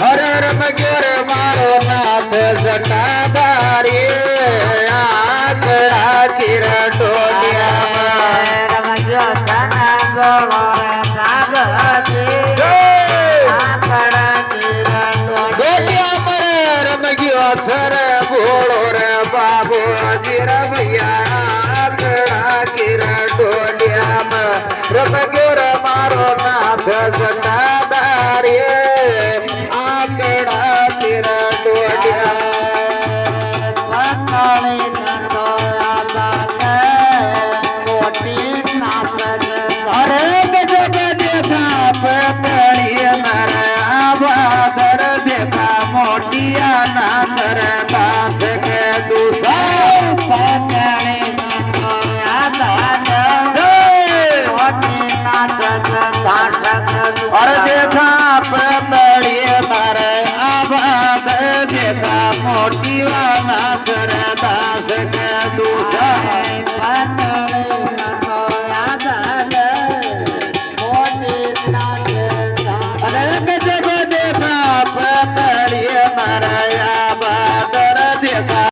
हरे रमगेर मारो नाथ जटाधारी आकड़ा किरटोलिया रमगियो सर भोलो रे बाबू जीर भैया आकड़ा किरटोलिया रमगेर मारो नाथ जटाधारी आकड़ा किरटोलिया मोटिया नाचर दास के दूसरा और देखा पतड़िए तारे आबाद देखा मोटिया